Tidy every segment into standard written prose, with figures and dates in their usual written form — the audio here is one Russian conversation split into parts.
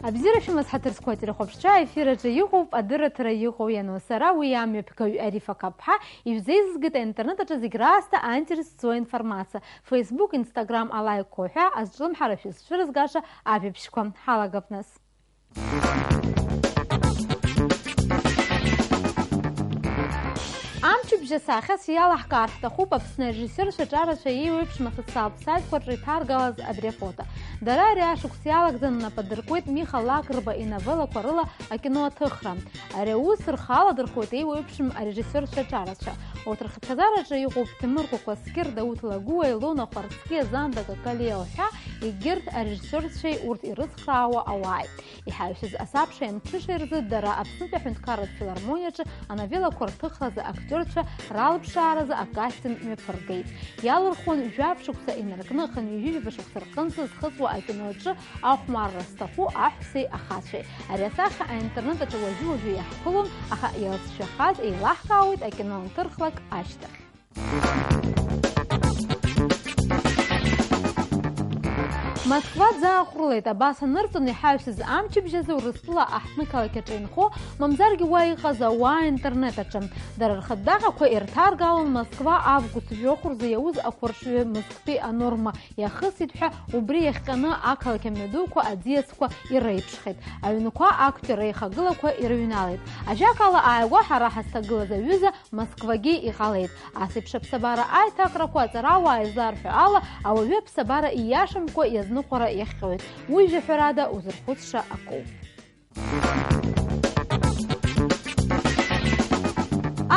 Абзирашәымыз ҳаҭырсқәа рхәаԥшцәа аефираҿы иҟоуп, адырраҭара иҟоу иану сара уи амҩаԥгаҩ Арифа Каԥҳа ишәзеизызгеит аинтернет аҿы зегь раасҭа аинтерес зцо информациа. Facebook, Instagram алаиққәа ҳәа азҿлымҳара шәызцәырызгаша ажәабжьқәа. Ҳалагап нас. Амчыбжьа сахьас иалаҳкаар ҳҭахуп Аԥсны арежиссерцәа ҿарацәа еиуеиԥшым асоциалтә сайтқәаҿы иҭаргалаз абри афото. Дара ари ашықәс иалагӡаны нападыркуеит Миха Лакрба иновеллақәа рыла акино аҭыхра. Ари аус рхала дырхуеит еиуеиԥшым арежиссерцәа ҿарацәа. Урҭ рхаҭараҿы иҟоуп Тимур Кәаскьыр, Дауҭ Лагуа, Илона Хәарцкьиа, Занда Какалиа ҳәа егьырҭ арежиссерцәеи урҭ ирыцхраауа ауааи. Иҳаҩшьыз асабша иамҽыша рзы дара Аԥснытәи аҳәынҭқарратә филармониаҿы ановеллақәа рҭыхразы актиорцәа ралԥшааразы акастинг мҩаԥыргеит. Иалырхуан жәабжьшықәса инаркны хынҩажәижәаба шықәса рҟынӡа зхыҵуа акиноаҿы ахәмарра зҭаху аҳәсеи ахацәеи. Ари асахьа аинтернет аҿы уажәы-уажәы иаҳԥылон, аха иалҵшәахаз еилаҳкаауеит акино анҭырхлак ашьҭахь. Москва дзаахәырлеит, абас анырҵон иҳаҩсыз амчыбжьазы Урыстәыла аҳҭнықалақь аҿы инхо, мамзаргьы уа иҟаз ауаа аинтернет аҿы. Дара рхаҭаҟьақәа ирҭаргалон Москва август жәохә рзы иауз ақәыршҩы Мызктәи анорма иахысит ҳәа убри иахҟьаны ақалақь амҩадуқәа аӡиасқәа иреиԥшхеит. Аҩнқәа актиор реихагылақәа ирыҩналеит. Ажәакала ааигәа ҳара ҳазҭагылаз аҩыза Москвагьы иҟалеит. Асеиԥш аԥсабара аиҭакрақәа аҵарауаа изларҳәо ала, ауаҩы аԥсабара ииашамкәа иазныҟәара иахҟьоит. Уи жәаҳәарада узырхәыцша акоуп.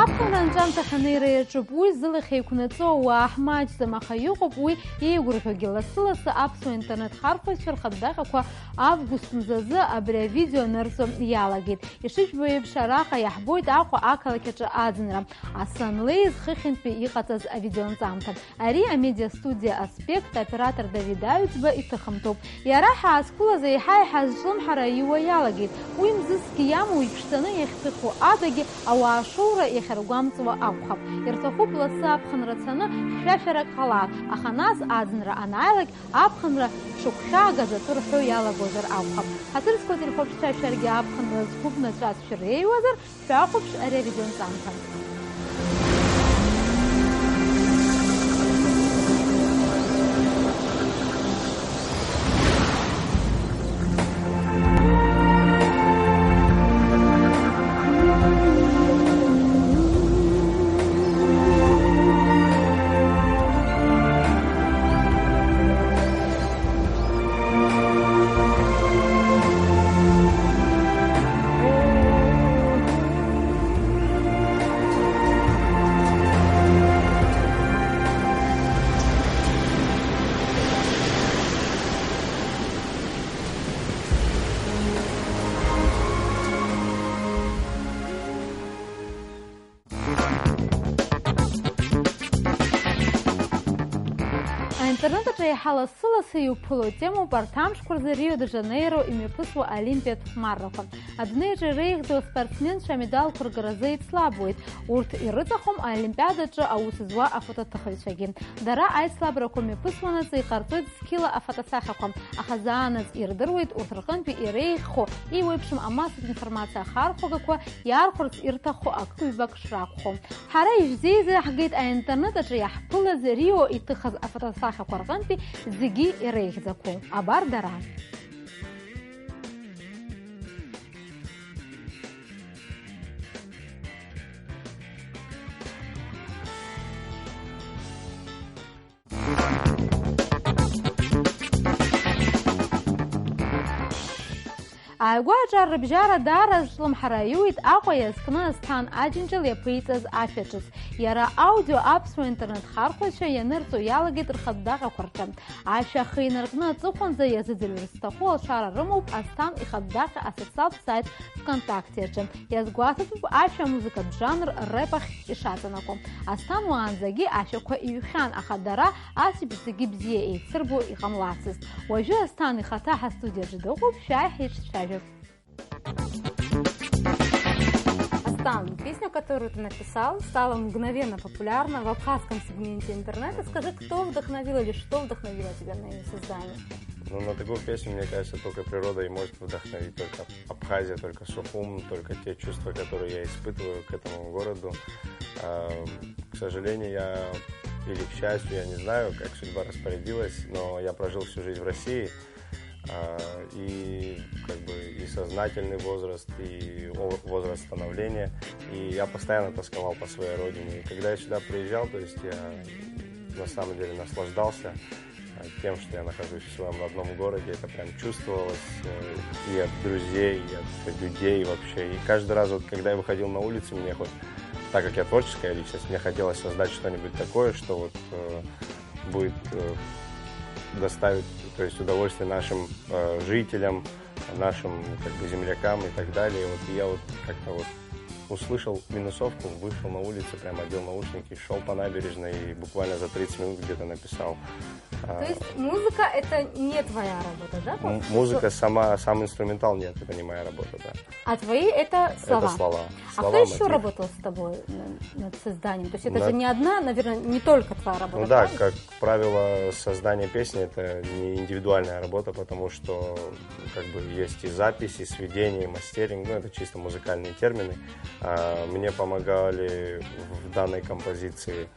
Аԥхынра анҵәамҭахь анеира иаҿуп, уи зылахь еиқәнаҵо ауаа ҳмаҷӡам, аха иҟоуп уи еигәырӷьогьы. Лассы-лассы аԥсуа интернет хархәаҩцәа рхаҭаҟьақәа август мзазы абри авидео нырҵо иалагеит. Ишыжәбо еиԥш араҟа иаҳбоит Аҟәа ақалақь аҿы аӡынра. Асы анлеиз хыхьынтәи иҟаҵаз авидеоанҵамҭа. Ари амедиастудиа Аспект аоператор Давид Аҩӡба иҭыхымҭоуп. Иара ҳаазқәылаз еиҳа-еиҳа зҿлымҳара иуа иалагеит. Уи мзызкгьы иамоу иԥшӡаны иахьҭыху адагьы ауаа ашоура иахьаргәамҵуа акәхап. Ирҭахуп лассы аԥхынра цаны хьшәашәарак ҟалар, аха нас аӡынра анааилак аԥхынра шыгәхьаагаз атәы рҳәо иалагозар акәхап. Ҳаҭырсқәа ирхәаԥшцәа шәаргьы аԥхынра зқәык нацәас шәырреиуазар, шәахәаԥш ари авидеоанҵамҭа. Аинтернет аҿы иаҳа лассы-лассы иуԥыло темоуп арҭ амшқәа рзы Рио де Жанеиро имҩаԥысуа аолимпиатә хәмаррақәа. Адунеиаҿы иреиӷьӡоу аспортсменцәа амедалқәа ргаразы еицлабуеит. Урҭ ирыҵахом аолимпиадаҿы аус зуа афотоҭыхыҩцәагьы. Дара аицлабрақәа мҩаԥысуанаҵы иҟарҵоит зқьыла афотосахьақәа, аха заанаҵ ирдыруеит урҭ рҟынтәи иреиӷьхо еиуеиԥшым амассатә информациа ахархәагақәа иаархәарц ирҭаху акы-ҩбак шракәхо. Ҳара ишәзеизаҳгеит аинтернет аҿы иаҳԥылаз Рио иҭыхаз афотосахьақәа рҟынтәи зегьы иреиӷьӡақәоу. Абар дара. Ааигәа аҿы рыбжьара даара зҿлымҳара иуит Аҟәа иазкны Асҭан Аџьынџьал иаԥиҵаз ашәаҿыц. Иара аудио аԥсуа интернет хархәаҩцәа ианырҵо иалагеит рхаҭаҟьақәа рҿы. Ашәа ахы инаркны аҵыхәанӡа иазыӡырҩыр зҭаху алшара рымоуп Асҭан ихаҭаҟьа асоциалтә сайт ВКонтакте аҿы. Иазгәаҭатәуп ашәа амузыкатә жанр реп ахь ишаҵанакәо. Асҭан уаанӡагьы ашәақәа иҩхьан, аха дара асеиԥш зегьы бзиа еицырбо иҟамлацызт. Уажәы Асҭан ихаҭа ҳастудиаҿы дыҟоуп, шәааи ҳеицәажәап. Астан, песня, которую ты написал, стала мгновенно популярна в абхазском сегменте интернета. Скажи, кто вдохновил или что вдохновило тебя на ее создание? Ну, на такую песню, мне кажется, только природа и может вдохновить, только Абхазия, только Сухум, только те чувства, которые я испытываю к этому городу. К сожалению, или к счастью, я не знаю, как судьба распорядилась, но я прожил всю жизнь в России, и как бы и сознательный возраст, и возраст становления, и я постоянно тосковал по своей родине. И когда я сюда приезжал, то есть я на самом деле наслаждался тем, что я нахожусь в своем родном городе. Это прям чувствовалось и от друзей, и от людей вообще. И каждый раз, вот, когда я выходил на улицу, мне хоть, так как я творческая личность, мне хотелось создать что-нибудь такое, что вот будет доставить, то есть, удовольствие нашим жителям, нашим как бы землякам и так далее. Вот, и я вот как-то вот услышал минусовку, вышел на улицу, прям одел наушники, шел по набережной и буквально за 30 минут где-то написал. То есть музыка — это не твоя работа, да? Музыка сам инструментал, нет, это не моя работа, да. А твои — это слова? Это слова. А кто еще работал с тобой над созданием? То есть это же не одна, наверное, не только твоя работа? Ну да, как правило, создание песни — это не индивидуальная работа, потому что как бы есть и запись, и сведение, и мастеринг, ну это чисто музыкальные термины. Мне помогали в данной композиции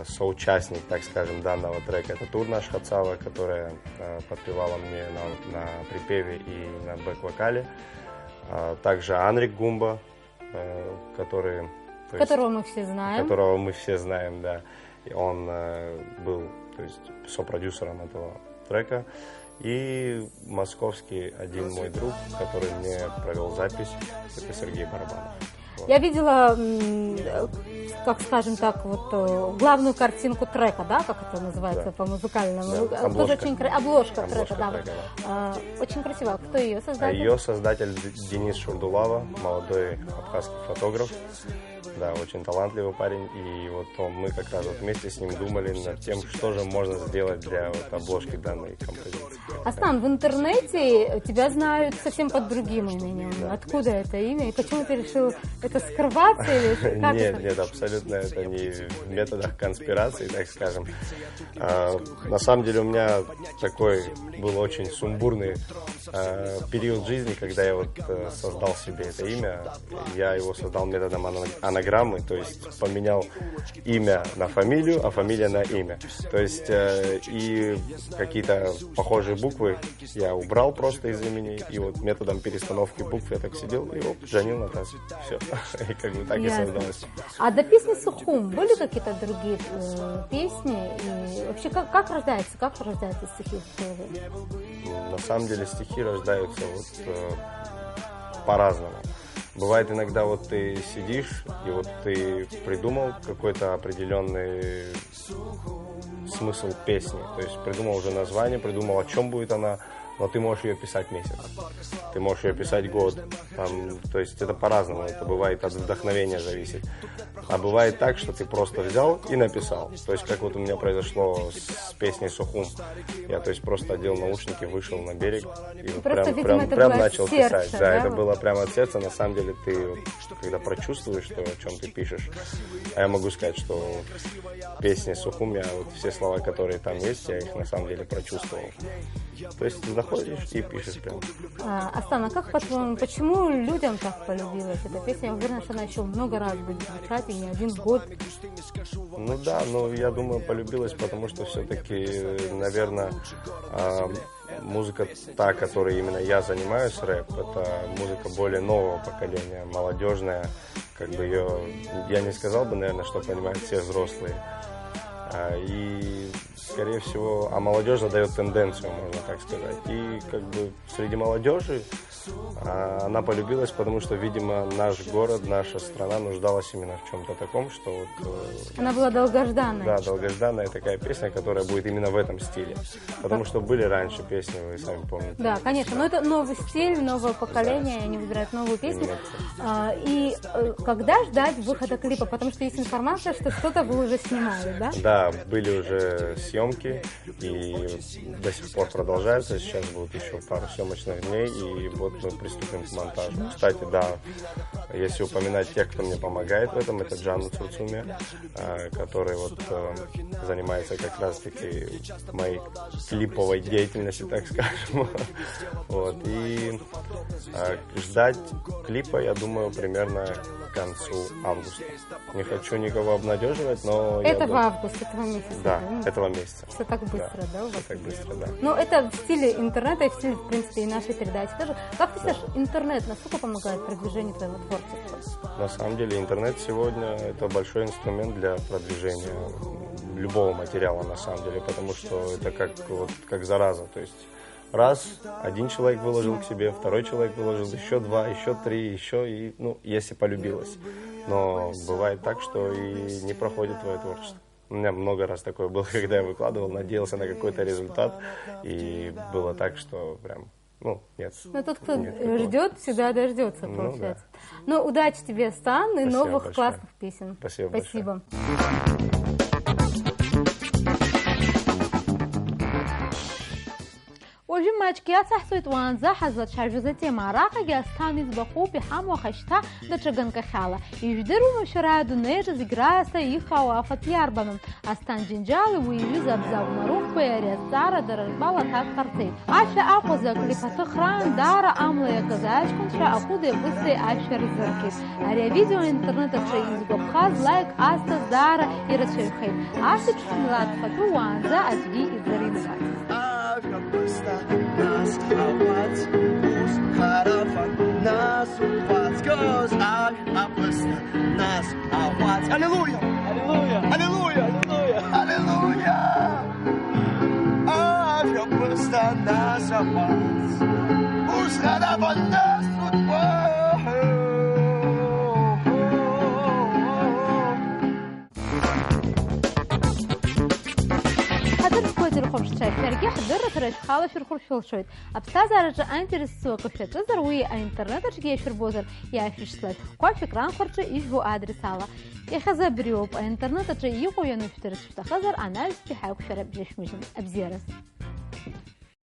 соучастник, так скажем, данного трека. Это Турна Шхацава, которая подпевала мне на припеве и на бэк-вокале. Также Анрик Гумба, которого мы все знаем. Которого мы все знаем, да. И он был, то есть, сопродюсером этого трека. И московский один мой друг, который мне провел запись, это Сергей Барабанов. Я видела, как скажем так, вот главную картинку трека, да, как это называется, да, по-музыкальному. Да. Обложка трека, да. Очень красиво. Кто ее создатель? Ее создатель Денис Шурдулава, молодой абхазский фотограф. Да, очень талантливый парень. И вот мы как раз вот вместе с ним думали над тем, что же можно сделать для вот обложки данной композиции. Астан, в интернете тебя знают совсем под другим именем. Да. Откуда это имя? И почему ты решил это скрываться? Или как нет, абсолютно это не в методах конспирации, так скажем. На самом деле у меня такой был очень сумбурный период жизни, когда я вот создал себе это имя. Я его создал методом анаграммы, то есть поменял имя на фамилию, а фамилия на имя. То есть и какие-то похожие буквы я убрал просто из имени, и вот методом перестановки букв я так сидел и Джанил Натас. Все. И как бы так и создалось. А до песни «Сухум» были какие-то другие песни? И вообще как рождаются стихи в голове? На самом деле стихи рождаются вот по-разному. Бывает иногда вот ты сидишь, и вот ты придумал какой-то определенный смысл песни. То есть придумал уже название, придумал, о чем будет она, но ты можешь ее писать месяц. Ты можешь ее писать год. То есть это по-разному. Это бывает от вдохновения зависит. А бывает так, что ты просто взял и написал. То есть как вот у меня произошло с песней «Сухум». Я то есть просто одел наушники, вышел на берег и прям начал писать. Да, это было прямо от сердца. На самом деле ты, вот, когда прочувствуешь, что, о чем ты пишешь. А я могу сказать, что в песне «Сухум» я вот все слова, которые там есть, я их на самом деле прочувствовал. То есть ты заходишь и пишешь прям. Астан, а как по-твоему, почему людям так полюбилась эта песня? Я уверена, что она еще много раз будет звучать, и не один год. Ну да, но я думаю, полюбилась, потому что все-таки, наверное, музыка та, которой именно я занимаюсь, рэп, это музыка более нового поколения, молодежная. Как бы ее, я не сказал бы, наверное, что понимают все взрослые. И, скорее всего, молодежь задает тенденцию, можно так сказать. И как бы среди молодежи она полюбилась, потому что, видимо, наш город, наша страна нуждалась именно в чем-то таком, что вот... Она была долгожданная. Да, долгожданная такая песня, которая будет именно в этом стиле. Потому что были раньше песни, вы сами помните. Да, конечно, но это новый стиль, новое поколение, да. Они выбирают новую песню. И когда ждать выхода клипа? Потому что есть информация, что что-то вы уже снимали, да? Да, были уже съемки съемки, и до сих пор продолжаются. Сейчас будет еще пару съемочных дней, и вот мы приступим к монтажу. Кстати, да, если упоминать тех, кто мне помогает в этом, это Джану Цуцуми, который вот занимается как раз-таки моей клиповой деятельностью, так скажем. Вот. И ждать клипа, я думаю, примерно к концу августа. Не хочу никого обнадеживать, но... Это в августе этого месяца? Да, этого месяца. Все так быстро, да? Все так быстро, да. Ну, это в стиле интернета и в стиле, в принципе, и нашей передачи тоже. Как ты считаешь, интернет насколько помогает в продвижению твоего творчества? На самом деле, интернет сегодня это большой инструмент для продвижения любого материала, на самом деле, потому что это как зараза, то есть раз, один человек выложил к себе, второй человек выложил, еще два, еще три, еще, и, если полюбилось. Но бывает так, что и не проходит твое творчество. У меня много раз такое было, когда я выкладывал, надеялся на какой-то результат, и было так, что прям, нет. Но тот, кто ждет, всегда дождется, получается. Да. Ну, удачи тебе, Стан, и новых большое. классных песен. Спасибо большое. وجمعك صحصوت وانزا حزت شاجزتي معراقة جاستاميز بخو بحام وخشتا دتشغن كخالة يجدروا مشراد النيج زجراسة يخا وفتي أربعم أستان جنجال ويجز أبزاو نروح بيريز دارة درجبالة تاكترتي عشا أقوزك لفتخران دارة أملا يقزاش كنت شا أقود يبصي أشر زركيز أريا فيديو انترنت تشيز بخاز لايك أستاز دارة يرتشي خير أستاذ شملات فتو وانزا أجي إزرين Nas awați, pus harafan, nas upați, căz ai apăstă, nas awați. Aleluia! Aleluia! Aleluia! Aleluia! Aleluia! Ai apăstă, nas awați, pus harafan, nas upați. Сергей حضرت رش خالة شرخور شويت أبستاذ رجع أنترس سوق في تزر ويا إنترنت رجع شربوزر يا فيش سلات كل فكران خرج يجوا أدرس على يخزى بريوب إنترنت رجع يقوي نفترس في تخزر أنا استحق شرب جيش مجن أبزيرس